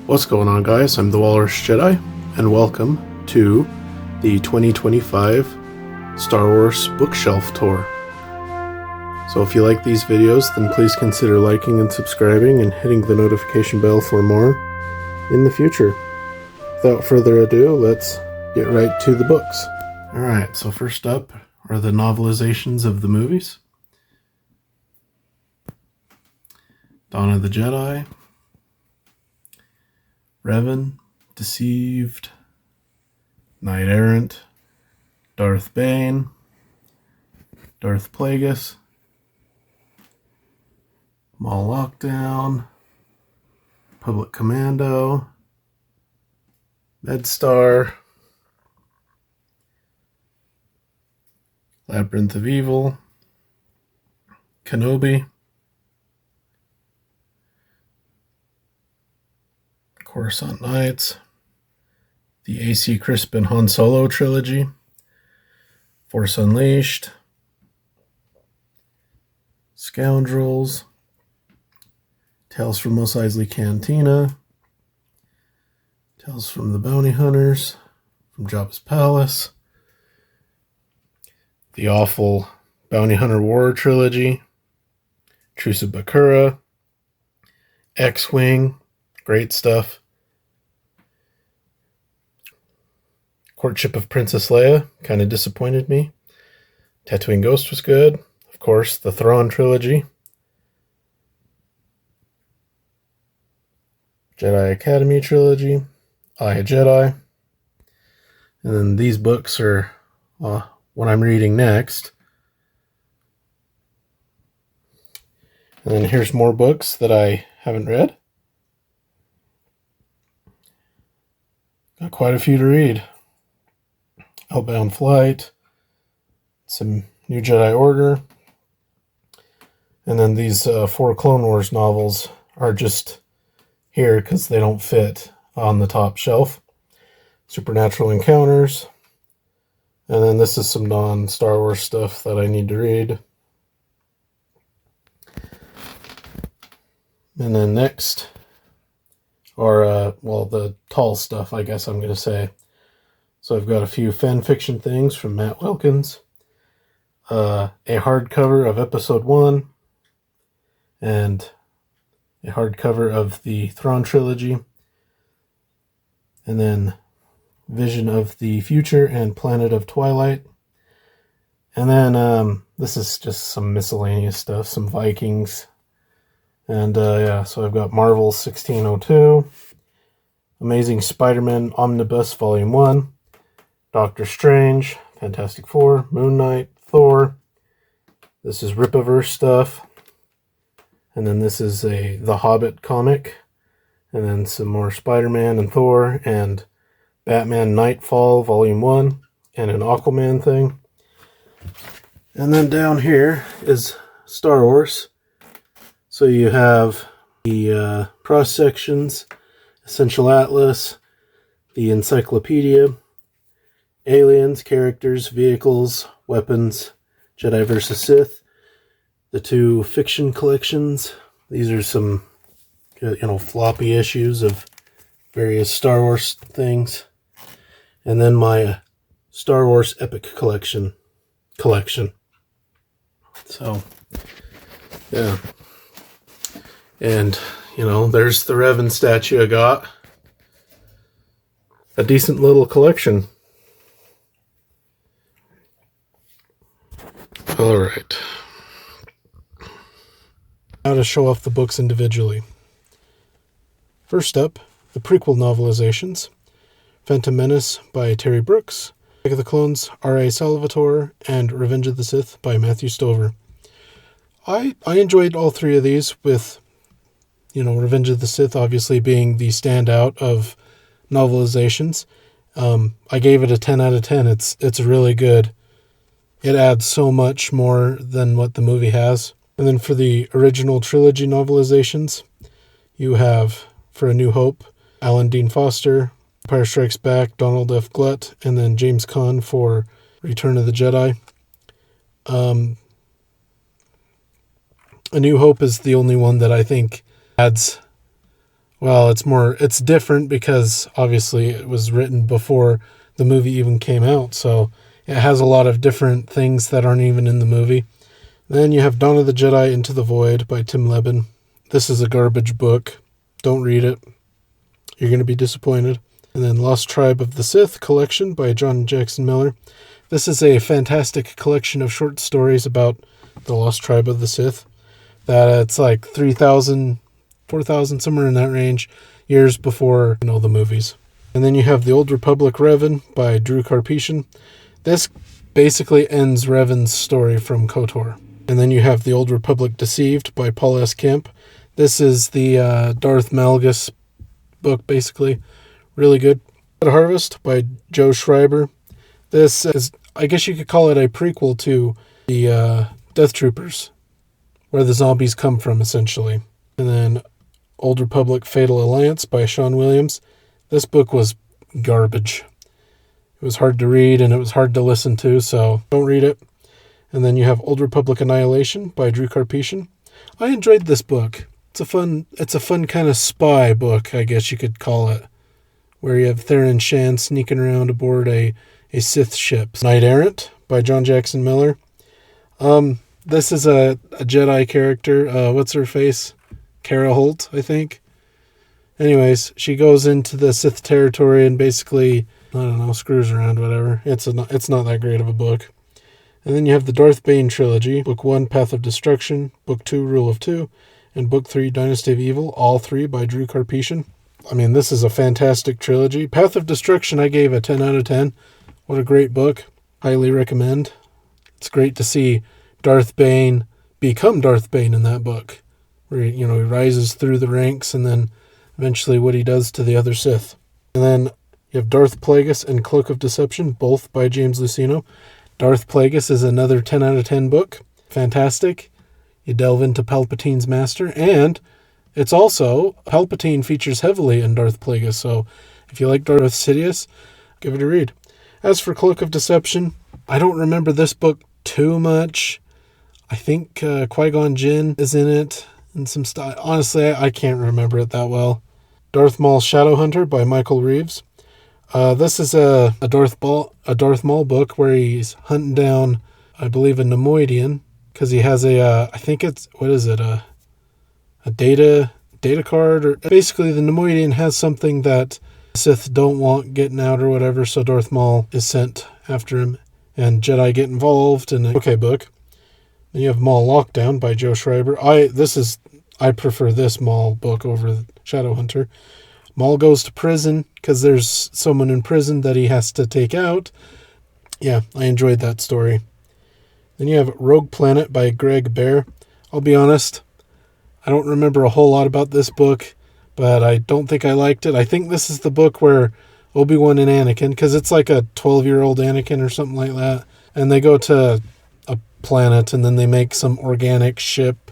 What's going on, guys? I'm the Walrus Jedi, and welcome to the 2025 Star Wars Bookshelf Tour. So if you like these videos, then please consider liking and subscribing and hitting the notification bell for more in the future. Without further ado, let's get right to the books. Alright, so first up are the novelizations of the movies. Dawn of the Jedi, Revan, Deceived, Knight Errant, Darth Bane, Darth Plagueis, Maul Lockdown, Public Commando, Medstar, Labyrinth of Evil, Kenobi, Coruscant Nights, the A.C. Crispin Han Solo Trilogy, Force Unleashed, Scoundrels, Tales from Mos Eisley Cantina, Tales from the Bounty Hunters, from Jabba's Palace, the awful Bounty Hunter War Trilogy, Truce of Bakura, X-Wing, great stuff, Courtship of Princess Leia, kind of disappointed me. Tatooine Ghost was good. Of course, the Thrawn trilogy. Jedi Academy trilogy. I, a Jedi. And then these books are what I'm reading next. And then here's more books that I haven't read. Got quite a few to read. Outbound Flight, some New Jedi Order, and then these 4 Clone Wars novels are just here because they don't fit on the top shelf. Supernatural Encounters, and then this is some non-Star Wars stuff that I need to read. And then next, or the tall stuff, I guess I'm going to say. So I've got a few fan fiction things from Matt Wilkins, a hardcover of Episode 1, and a hardcover of the Thrawn trilogy, and then Vision of the Future and Planet of Twilight. And then this is just some miscellaneous stuff, some Vikings. And so I've got Marvel 1602, Amazing Spider-Man Omnibus Volume 1, Doctor Strange, Fantastic Four, Moon Knight, Thor. This is Rippaverse stuff. And then this is the Hobbit comic. And then some more Spider-Man and Thor and Batman Nightfall Volume 1 and an Aquaman thing. And then down here is Star Wars. So you have the cross sections, Essential Atlas, the Encyclopedia, Aliens, Characters, Vehicles, Weapons, Jedi vs. Sith, the 2 fiction collections. These are some, floppy issues of various Star Wars things. And then my Star Wars Epic collection. So, yeah. And, there's the Revan statue I got. A decent little collection. Alright. Now to show off the books individually. First up, the prequel novelizations. Phantom Menace by Terry Brooks, Attack of the Clones, R.A. Salvatore, and Revenge of the Sith by Matthew Stover. I enjoyed all 3 of these, with, Revenge of the Sith obviously being the standout of novelizations. I gave it a 10 out of 10. It's really good. It adds so much more than what the movie has. And then for the original trilogy novelizations, you have, for A New Hope, Alan Dean Foster, Empire Strikes Back, Donald F. Glutt, and then James Caan for Return of the Jedi. A New Hope is the only one that I think adds Well, it's different because obviously it was written before the movie even came out, so it has a lot of different things that aren't even in the movie. Then you have Dawn of the Jedi Into the Void by Tim Levin. This is a garbage book. Don't read it. You're going to be disappointed. And then Lost Tribe of the Sith collection by John Jackson Miller. This is a fantastic collection of short stories about the Lost Tribe of the Sith. That it's like 3,000, 4,000, somewhere in that range, years before, the movies. And then you have The Old Republic Revan by Drew Karpyshyn. This basically ends Revan's story from KOTOR. And then you have The Old Republic Deceived by Paul S. Kemp. This is the Darth Malgus book, basically. Really good. Harvest by Joe Schreiber. This is, I guess you could call it a prequel to the Death Troopers, where the zombies come from, essentially. And then Old Republic Fatal Alliance by Sean Williams. This book was garbage. It was hard to read and it was hard to listen to, so don't read it. And then you have Old Republic Annihilation by Drew Karpyshyn. I enjoyed this book. It's a fun kind of spy book, I guess you could call it, where you have Theron Shan sneaking around aboard a Sith ship. Knight Errant by John Jackson Miller. This is a Jedi character. What's her face? Cara Holt, I think. Anyways, she goes into the Sith territory and basically, I don't know, screws around, whatever. It's not that great of a book. And then you have the Darth Bane trilogy. Book 1, Path of Destruction. Book 2, Rule of Two. And Book 3, Dynasty of Evil. All three by Drew Karpyshyn. I mean, this is a fantastic trilogy. Path of Destruction I gave a 10 out of 10. What a great book. Highly recommend. It's great to see Darth Bane become Darth Bane in that book, where he rises through the ranks and then eventually what he does to the other Sith. And then you have Darth Plagueis and Cloak of Deception, both by James Luceno. Darth Plagueis is another 10 out of 10 book. Fantastic. You delve into Palpatine's master, and it's also, Palpatine features heavily in Darth Plagueis, so if you like Darth Sidious, give it a read. As for Cloak of Deception, I don't remember this book too much. I think Qui-Gon Jinn is in it, and some stuff. Honestly, I can't remember it that well. Darth Maul Shadowhunter by Michael Reeves. This is a Darth Maul book where he's hunting down, I believe, a Nemoidian, because he has a data card, or basically the Nemoidian has something that Sith don't want getting out or whatever, so Darth Maul is sent after him, and Jedi get involved in a book. Then you have Maul Lockdown by Joe Schreiber. I prefer this Maul book over Shadowhunter. Maul goes to prison because there's someone in prison that he has to take out. Yeah, I enjoyed that story. Then you have Rogue Planet by Greg Bear. I'll be honest, I don't remember a whole lot about this book, but I don't think I liked it. I think this is the book where Obi-Wan and Anakin, because it's like a 12-year-old Anakin or something like that, and they go to a planet and then they make some organic ship.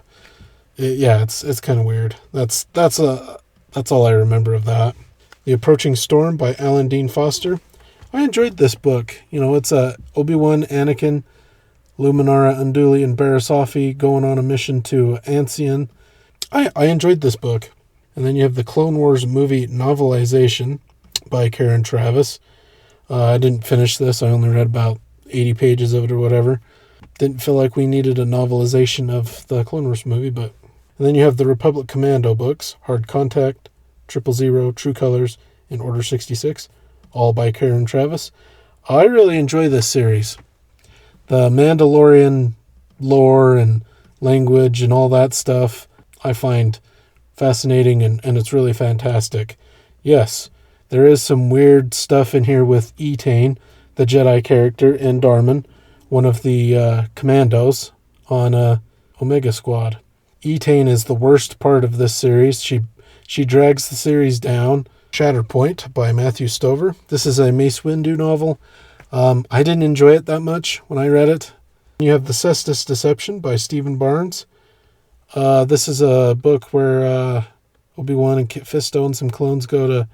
It's kind of weird. That's all I remember of that. The Approaching Storm by Alan Dean Foster. I enjoyed this book. It's a Obi-Wan, Anakin, Luminara Unduli, and Barasafi going on a mission to Ancion. I enjoyed this book. And then you have the Clone Wars movie novelization by Karen Travis. I didn't finish this. I only read about 80 pages of it or whatever. Didn't feel like we needed a novelization of the Clone Wars movie, but... And then you have the Republic Commando books, Hard Contact, 000, True Colors, and Order 66, all by Karen Travis. I really enjoy this series. The Mandalorian lore and language and all that stuff I find fascinating, and it's really fantastic. Yes, there is some weird stuff in here with Etain, the Jedi character, and Darman, one of the commandos on Omega Squad. Etain is the worst part of this series. She drags the series down. Shatterpoint by Matthew Stover. This is a Mace Windu novel. I didn't enjoy it that much when I read it. You have The Cestus Deception by Stephen Barnes. This is a book where Obi-Wan and Kit Fisto and some clones go to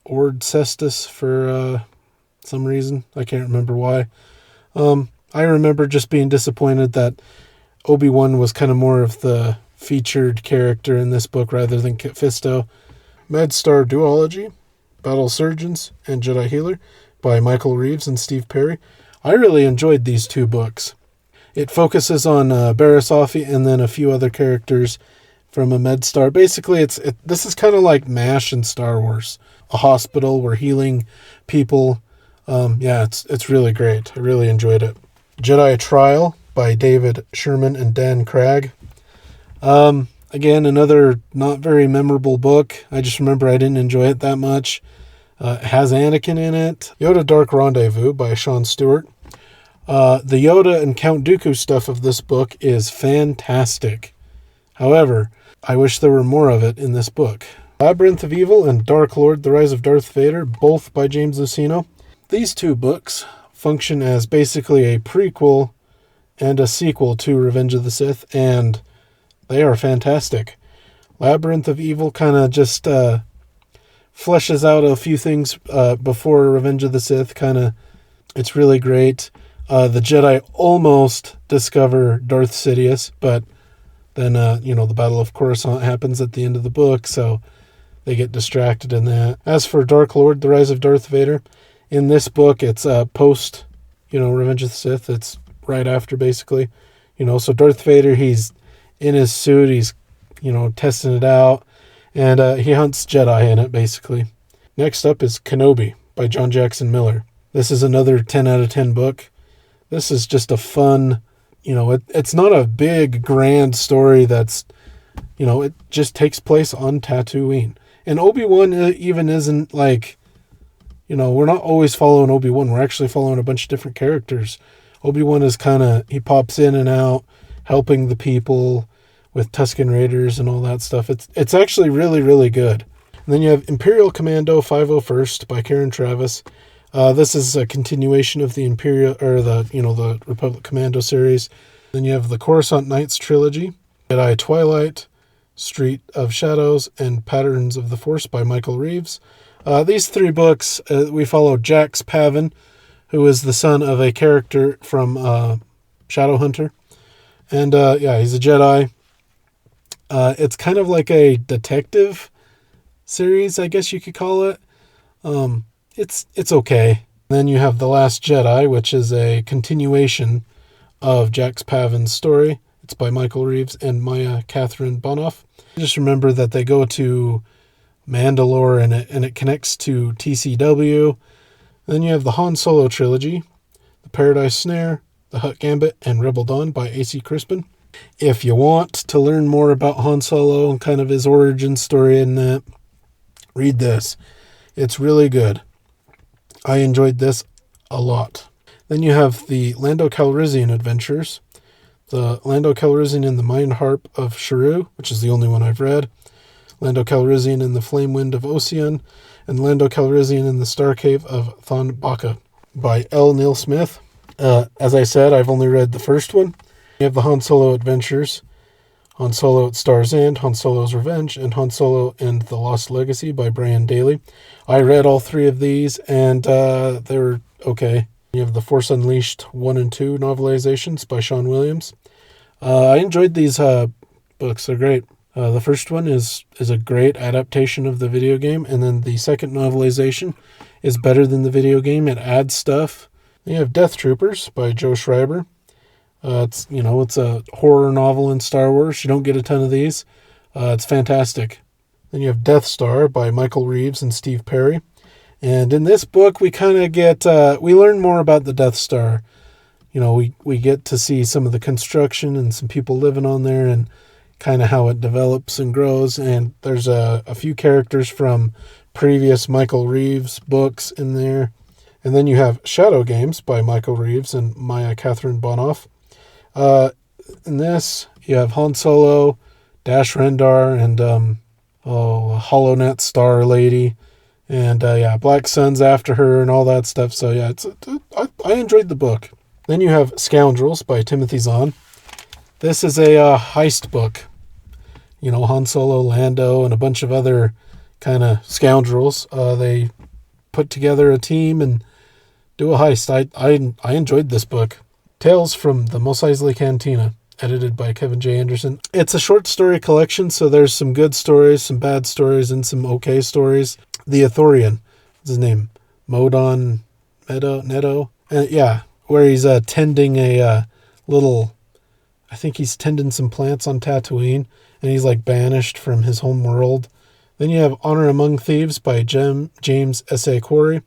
Ord Cestus for some reason. I can't remember why. I remember just being disappointed that Obi-Wan was kind of more of the featured character in this book rather than Kit Fisto. MedStar Duology, Battle Surgeons, and Jedi Healer by Michael Reeves and Steve Perry. I really enjoyed these two books. It focuses on Barasafi and then a few other characters from a MedStar. Basically, this is kind of like MASH in Star Wars. A hospital where healing people. It's really great. I really enjoyed it. Jedi Trial by David Sherman and Dan Cragg. Again, another not very memorable book. I just remember I didn't enjoy it that much. It has Anakin in it. Yoda Dark Rendezvous by Sean Stewart. The Yoda and Count Dooku stuff of this book is fantastic. However, I wish there were more of it in this book. Labyrinth of Evil and Dark Lord, The Rise of Darth Vader, both by James Luceno. These two books function as basically a prequel and a sequel to Revenge of the Sith, and they are fantastic. Labyrinth of Evil kind of just fleshes out a few things before Revenge of the Sith. It's really great. The Jedi almost discover Darth Sidious, but then, the Battle of Coruscant happens at the end of the book, so they get distracted in that. As for Dark Lord, The Rise of Darth Vader, in this book, it's post, Revenge of the Sith. It's right after, basically. So Darth Vader, he's in his suit, he's, testing it out, and he hunts Jedi in it, basically. Next up is Kenobi by John Jackson Miller. This is another 10 out of 10 book. This is just a fun, it's not a big, grand story that's, it just takes place on Tatooine. And Obi-Wan even isn't like, we're not always following Obi-Wan. We're actually following a bunch of different characters. Obi-Wan is he pops in and out, helping the people with Tusken Raiders and all that stuff. It's actually really, really good. And then you have Imperial Commando 501st by Karen Travis. This is a continuation of the the Republic Commando series. Then you have the Coruscant Knights trilogy, Jedi Twilight, Street of Shadows, and Patterns of the Force by Michael Reeves. These three books, we follow Jax Pavin, who is the son of a character from Shadowhunter. And he's a Jedi. It's kind of like a detective series, I guess you could call it. It's okay. Then you have The Last Jedi, which is a continuation of Jax Pavin's story. It's by Michael Reeves and Maya Catherine Bonoff. Just remember that they go to Mandalore and it connects to TCW. Then you have the Han Solo trilogy, The Paradise Snare, The Hutt Gambit, and Rebel Dawn by A.C. Crispin. If you want to learn more about Han Solo and kind of his origin story and that, read this. It's really good. I enjoyed this a lot. Then you have the Lando Calrissian adventures, the Lando Calrissian in the Mind Harp of Sharu, which is the only one I've read, Lando Calrissian in the Flame Wind of Ocean, and Lando Calrissian in the Star Cave of Thon Baka by L. Neil Smith. As I said, I've only read the first one. You have the Han Solo adventures, Han Solo at Star's End, Han Solo's Revenge, and Han Solo and the Lost Legacy by Brian Daly. I read all three of these, and they were okay. You have the Force Unleashed 1 and 2 novelizations by Sean Williams. I enjoyed these books. They're great. The first one is a great adaptation of the video game, and then the second novelization is better than the video game. It adds stuff. Then you have Death Troopers by Joe Schreiber. It's a horror novel in Star Wars. You don't get a ton of these. It's fantastic. Then you have Death Star by Michael Reeves and Steve Perry. And in this book, we kind of we learn more about the Death Star. We get to see some of the construction and some people living on there and kind of how it develops and grows. And there's a few characters from previous Michael Reeves books in there. And then you have Shadow Games by Michael Reeves and Maya Catherine Bonoff. In this, you have Han Solo, Dash Rendar, and HoloNet Star Lady, and Black Sun's after her and all that stuff. So yeah, I enjoyed the book. Then you have Scoundrels by Timothy Zahn. This is a heist book. Han Solo, Lando, and a bunch of other kind of scoundrels. They put together a team and do a heist. I enjoyed this book. Tales from the Mos Eisley Cantina. edited by Kevin J. Anderson. It's a short story collection, so there's some good stories, some bad stories, and some okay stories. The Ithorian, what's his name? Modon Neto? Yeah, where he's tending a little... I think he's tending some plants on Tatooine, and he's like banished from his home world. Then you have Honor Among Thieves by James S.A. Corey.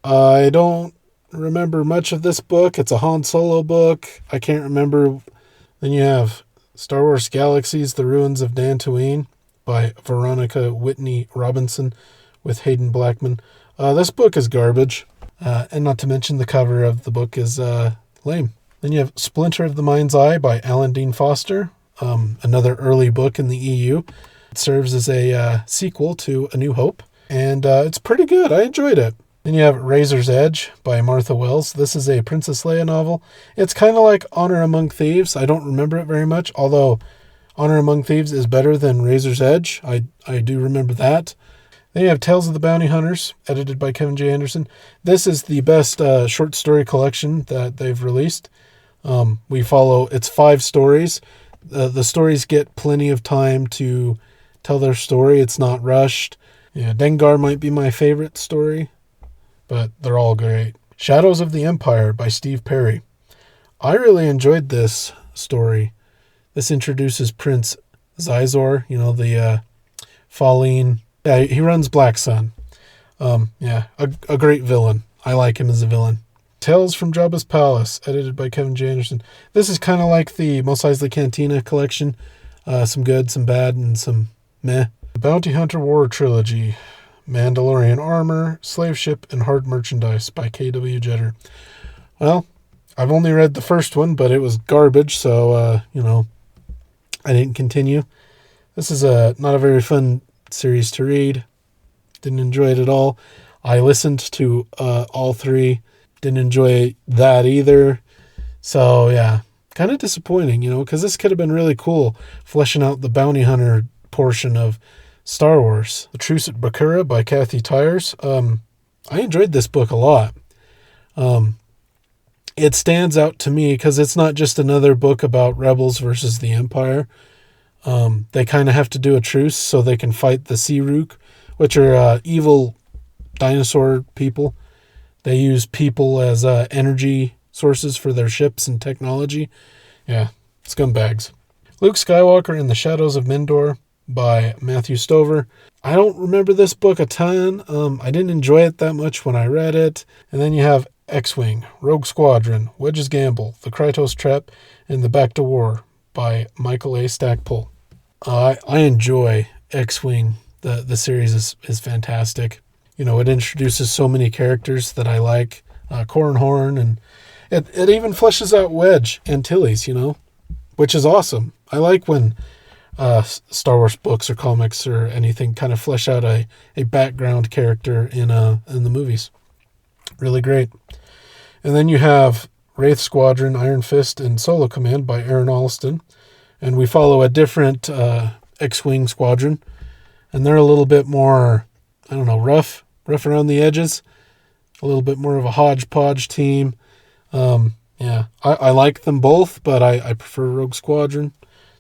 I don't remember much of this book. It's a Han Solo book. I can't remember. Then you have Star Wars Galaxies, The Ruins of Dantooine by Veronica Whitney Robinson with Hayden Blackman. This book is garbage. And not to mention the cover of the book is lame. Then you have Splinter of the Mind's Eye by Alan Dean Foster, another early book in the EU. It serves as a sequel to A New Hope, and it's pretty good. I enjoyed it. Then you have Razor's Edge by Martha Wells. This is a Princess Leia novel. It's kind of like Honor Among Thieves. I don't remember it very much, although Honor Among Thieves is better than Razor's Edge. I do remember that. Then you have Tales of the Bounty Hunters, edited by Kevin J. Anderson. This is the best short story collection that they've released. It's 5 stories. The stories get plenty of time to tell their story. It's not rushed. Yeah, Dengar might be my favorite story, but they're all great. Shadows of the Empire by Steve Perry. I really enjoyed this story. This introduces Prince Zizor, the Falleen. Yeah, he runs Black Sun. A great villain. I like him as a villain. Tales from Jabba's Palace, edited by Kevin J. Anderson. This is kind of like the Mos Eisley Cantina collection. Some good, some bad, and some meh. The Bounty Hunter War Trilogy, Mandalorian Armor, Slave Ship, and Hard Merchandise by K.W. Jeter. Well, I've only read the first one, but it was garbage, so, I didn't continue. This is not a very fun series to read. Didn't enjoy it at all. I listened to all 3. Didn't enjoy that either. So, yeah, kind of disappointing, because this could have been really cool, fleshing out the bounty hunter portion of Star Wars. The Truce at Bakura by Kathy Tyers. I enjoyed this book a lot. It stands out to me because it's not just another book about rebels versus the Empire. They kind of have to do a truce so they can fight the Searook, which are evil dinosaur people. They use people as energy sources for their ships and technology. Yeah, scumbags. Luke Skywalker in the Shadows of Mindor by Matthew Stover. I don't remember this book a ton. I didn't enjoy it that much when I read it. And then you have X-Wing, Rogue Squadron, Wedge's Gamble, The Krytos Trap, and The Back to War by Michael A. Stackpole. I enjoy X-Wing. The series is fantastic. It introduces so many characters that I like. Cornhorn, and it even fleshes out Wedge Antilles, which is awesome. I like when Star Wars books or comics or anything kind of flesh out a background character in the movies. Really great. And then you have Wraith Squadron, Iron Fist, and Solo Command by Aaron Alston. And we follow a different X-Wing squadron. And they're a little bit more, rough around the edges. A little bit more of a hodgepodge team. I like them both, but I prefer Rogue Squadron.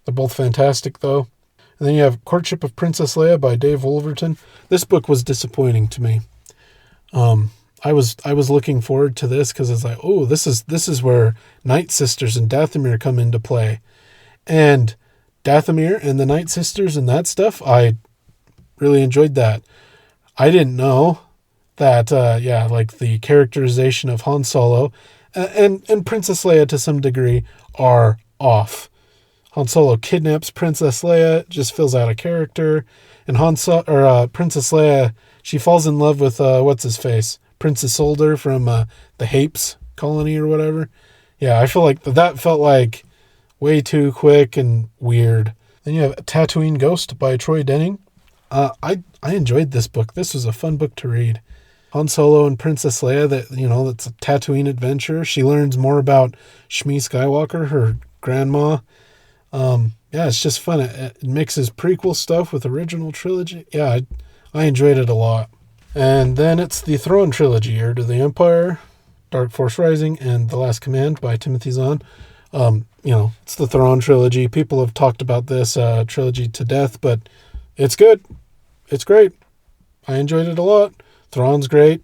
They're both fantastic, though. And then you have Courtship of Princess Leia by Dave Wolverton. This book was disappointing to me. I was looking forward to this because it's like, oh, this is where Night Sisters and Dathomir come into play. And Dathomir and the Night Sisters and that stuff, I really enjoyed that. I didn't know that, like the characterization of Han Solo and Princess Leia to some degree are off. Han Solo kidnaps Princess Leia, just fills out a character, and Princess Leia, she falls in love with what's his face, Prince Isolde from the Hapes colony or whatever. Yeah, I feel like that felt like way too quick and weird. Then you have Tatooine Ghost by Troy Denning. I enjoyed this book. This was a fun book to read. Han Solo and Princess Leia, that's a Tatooine adventure. She learns more about Shmi Skywalker, her grandma. It's just fun. It mixes prequel stuff with original trilogy. Yeah, I enjoyed it a lot. And then it's the Thrawn trilogy, Heir to the Empire, Dark Force Rising, and The Last Command by Timothy Zahn. It's the Thrawn trilogy. People have talked about this trilogy to death, but it's good. It's great. I enjoyed it a lot. Thrawn's great.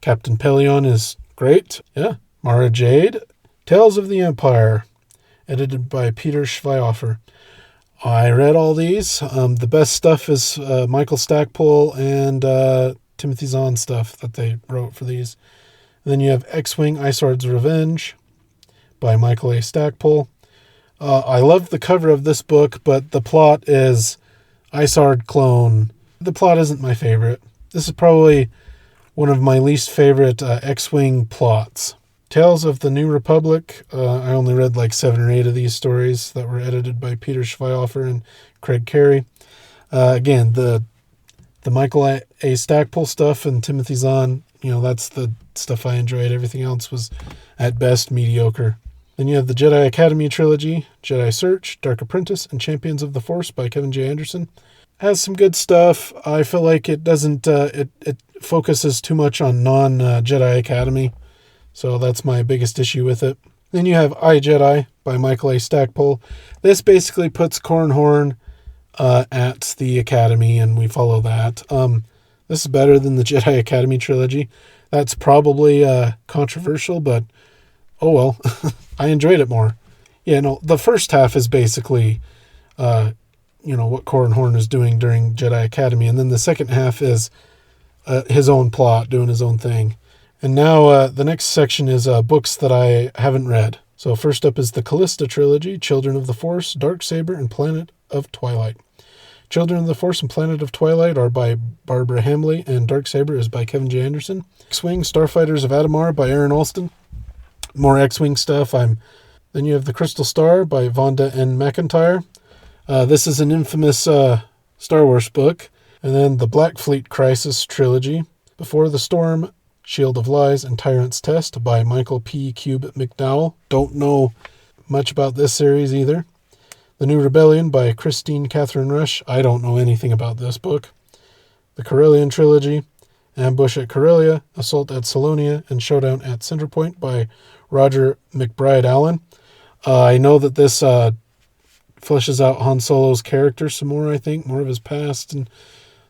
Captain Pelion is great. Yeah. Mara Jade. Tales of the Empire. Edited by Peter Schweihhofer. I read all these. The best stuff is Michael Stackpole and Timothy Zahn stuff that they wrote for these. And then you have X-Wing Isard's Revenge by Michael A. Stackpole. I love the cover of this book, but the plot is Isard clone. The plot isn't my favorite. This is probably one of my least favorite X-Wing plots. Tales of the New Republic. I only read like 7 or 8 of these stories that were edited by Peter Schweihhofer and Craig Carey. Again, the Michael A. Stackpole stuff and Timothy Zahn, that's the stuff I enjoyed. Everything else was at best mediocre. Then you have the Jedi Academy trilogy, Jedi Search, Dark Apprentice, and Champions of the Force by Kevin J. Anderson. Has some good stuff. I feel like it doesn't, it focuses too much on non-Jedi Academy. So that's my biggest issue with it. Then you have I, Jedi by Michael A. Stackpole. This basically puts Cornhorn at the Academy, and we follow that. This is better than the Jedi Academy trilogy. That's probably controversial, but oh well. I enjoyed it more. The first half is basically, what Cornhorn is doing during Jedi Academy, and then the second half is his own plot, doing his own thing. And now the next section is books that I haven't read. So first up is the Callista trilogy, Children of the Force, Darksaber, and Planet of Twilight. Children of the Force and Planet of Twilight are by Barbara Hambley, and Darksaber is by Kevin J. Anderson. X-Wing, Starfighters of Adamar by Aaron Alston. More X-Wing stuff. Then you have The Crystal Star by Vonda N. McIntyre. This is an infamous Star Wars book. And then the Black Fleet Crisis trilogy, Before the Storm, Shield of Lies, and Tyrant's Test by Michael P. Cube McDowell. Don't know much about this series either. The New Rebellion by Christine Catherine Rush. I don't know anything about this book. The Corellian trilogy, Ambush at Corellia, Assault at Salonia, and Showdown at Centerpoint by Roger McBride Allen. I know that this fleshes out Han Solo's character some more, I think, more of his past and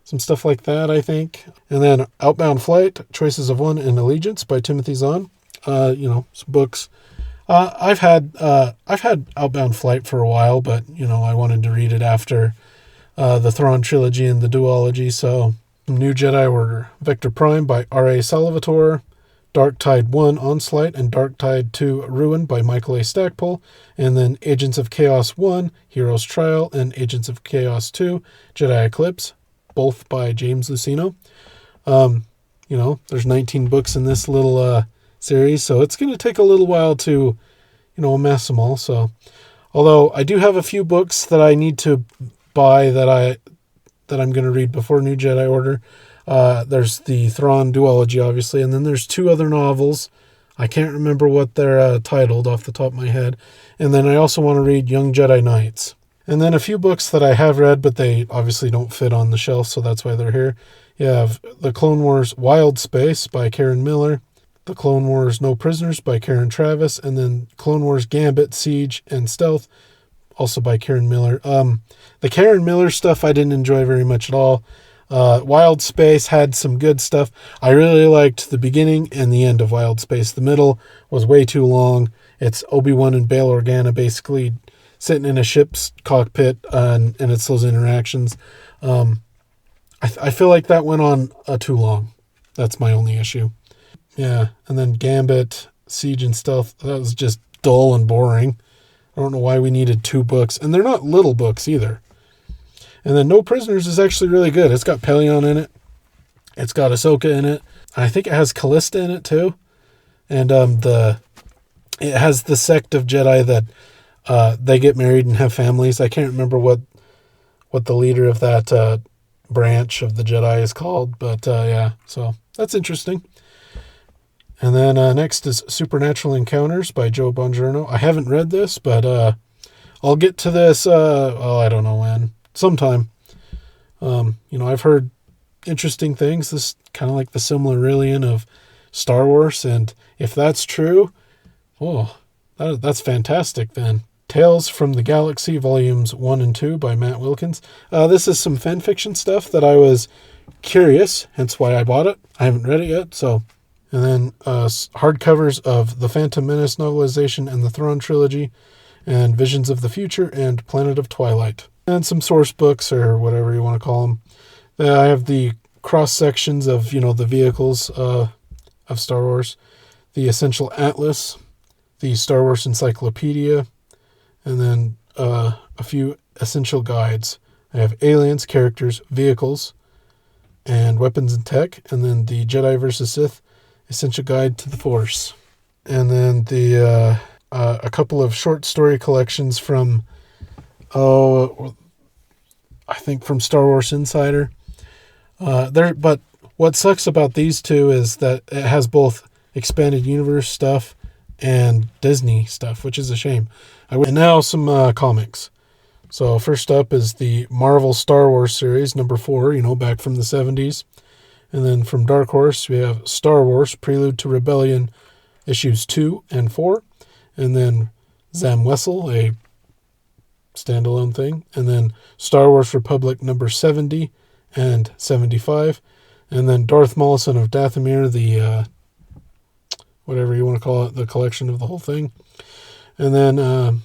some stuff like that, I think. And then Outbound Flight, Choices of One and Allegiance by Timothy Zahn. Some books. I've had Outbound Flight for a while, but, I wanted to read it after the Thrawn trilogy and the duology. So, New Jedi Order, Vector Prime by R.A. Salvatore, Dark Tide 1 Onslaught and Dark Tide 2 Ruin by Michael A. Stackpole, and then Agents of Chaos 1, Hero's Trial, and Agents of Chaos 2, Jedi Eclipse, both by James Luceno. There's 19 books in this little series, so it's going to take a little while to, amass them all. So, although I do have a few books that I need to buy that I'm going to read before New Jedi Order. There's the Thrawn duology, obviously, and then there's 2 other novels. I can't remember what they're titled off the top of my head. And then I also want to read Young Jedi Knights. And then a few books that I have read, but they obviously don't fit on the shelf, so that's why they're here. You have The Clone Wars Wild Space by Karen Miller, The Clone Wars No Prisoners by Karen Travis, and then Clone Wars Gambit, Siege, and Stealth, also by Karen Miller. The Karen Miller stuff I didn't enjoy very much at all. Wild Space had some good stuff. I really liked the beginning and the end of Wild Space. The middle was way too long. It's Obi-Wan and Bail Organa basically sitting in a ship's cockpit, and it's those interactions. I feel like that went on too long. That's my only issue. Yeah, and then Gambit, Siege, and Stealth, that was just dull and boring. I don't know why we needed 2 books, and they're not little books either. And then No Prisoners is actually really good. It's got Pelion in it. It's got Ahsoka in it. I think it has Callista in it too. And it has the sect of Jedi that they get married and have families. I can't remember what the leader of that branch of the Jedi is called, but yeah, so that's interesting. And then next is Supernatural Encounters by Joe Bongiorno. I haven't read this, but I'll get to this, I don't know when. Sometime. I've heard interesting things. This kind of like the Silmarillion of Star Wars, and if that's true, That's fantastic then. Tales from the Galaxy, Volumes 1 and 2 by Matt Wilkins. This is some fan fiction stuff that I was curious, hence why I bought it. I haven't read it yet, so... And then hardcovers of The Phantom Menace novelization and the Thrawn Trilogy, and Visions of the Future and Planet of Twilight. And some source books, or whatever you want to call them. I have the cross-sections of, the vehicles of Star Wars. The Essential Atlas, the Star Wars Encyclopedia, and then a few essential guides. I have aliens, characters, vehicles, and weapons and tech, and then the Jedi vs. Sith Essential Guide to the Force. And then a couple of short story collections from, I think from Star Wars Insider. But what sucks about these two is that it has both expanded universe stuff and Disney stuff, which is a shame. And now some comics. So first up is the Marvel Star Wars series, number 4, back from the 70s. And then from Dark Horse, we have Star Wars Prelude to Rebellion, issues 2 and 4. And then Zam Wessel, a standalone thing. And then Star Wars Republic number 70 and 75. And then Darth Maul, Son of Dathomir, the, whatever you want to call it, the collection of the whole thing. And then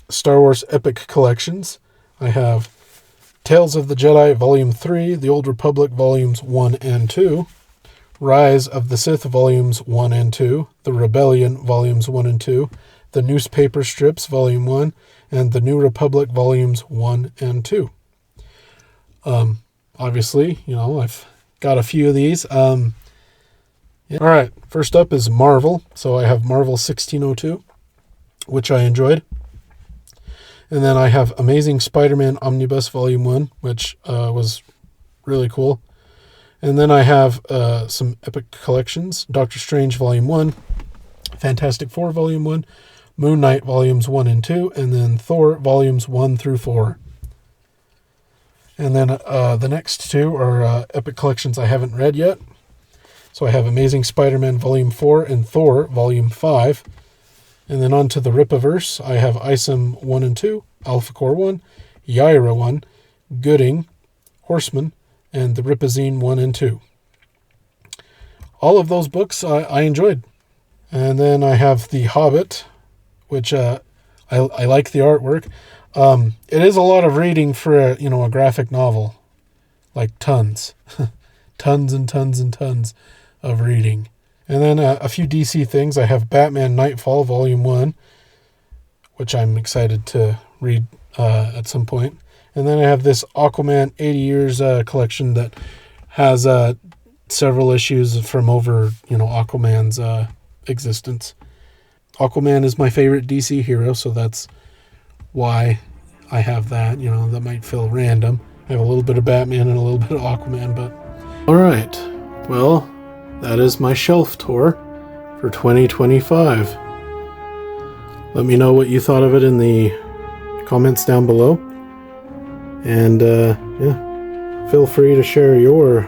Star Wars Epic Collections. I have Tales of the Jedi, Volume 3, The Old Republic, Volumes 1 and 2, Rise of the Sith, Volumes 1 and 2, The Rebellion, Volumes 1 and 2, The Newspaper Strips, Volume 1, and The New Republic, Volumes 1 and 2. Obviously, I've got a few of these. Yeah. All right, first up is Marvel. So I have Marvel 1602, which I enjoyed. And then I have Amazing Spider-Man Omnibus Volume 1, which was really cool. And then I have some epic collections. Doctor Strange Volume 1, Fantastic Four Volume 1, Moon Knight Volumes 1 and 2, and then Thor Volumes 1 through 4. And then the next two are epic collections I haven't read yet. So I have Amazing Spider-Man Volume 4 and Thor Volume 5. And then on to the Rippaverse, I have Isom 1 and 2, Alpha Core 1, Yaira 1, Gooding, Horseman, and the Rippazine 1 and 2. All of those books I enjoyed. And then I have The Hobbit, which I like the artwork. It is a lot of reading for a graphic novel. Like tons. Tons and tons and tons of reading. And then a few DC things. I have Batman Nightfall Volume 1, which I'm excited to read at some point. And then I have this Aquaman 80 Years collection that has several issues from over, Aquaman's existence. Aquaman is my favorite DC hero, so that's why I have that. That might feel random. I have a little bit of Batman and a little bit of Aquaman, but... All right. Well... that is my shelf tour for 2025. Let me know what you thought of it in the comments down below. And, feel free to share your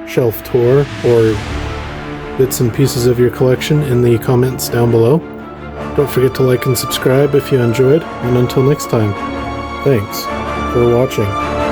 shelf tour or bits and pieces of your collection in the comments down below. Don't forget to like and subscribe if you enjoyed. And until next time, thanks for watching.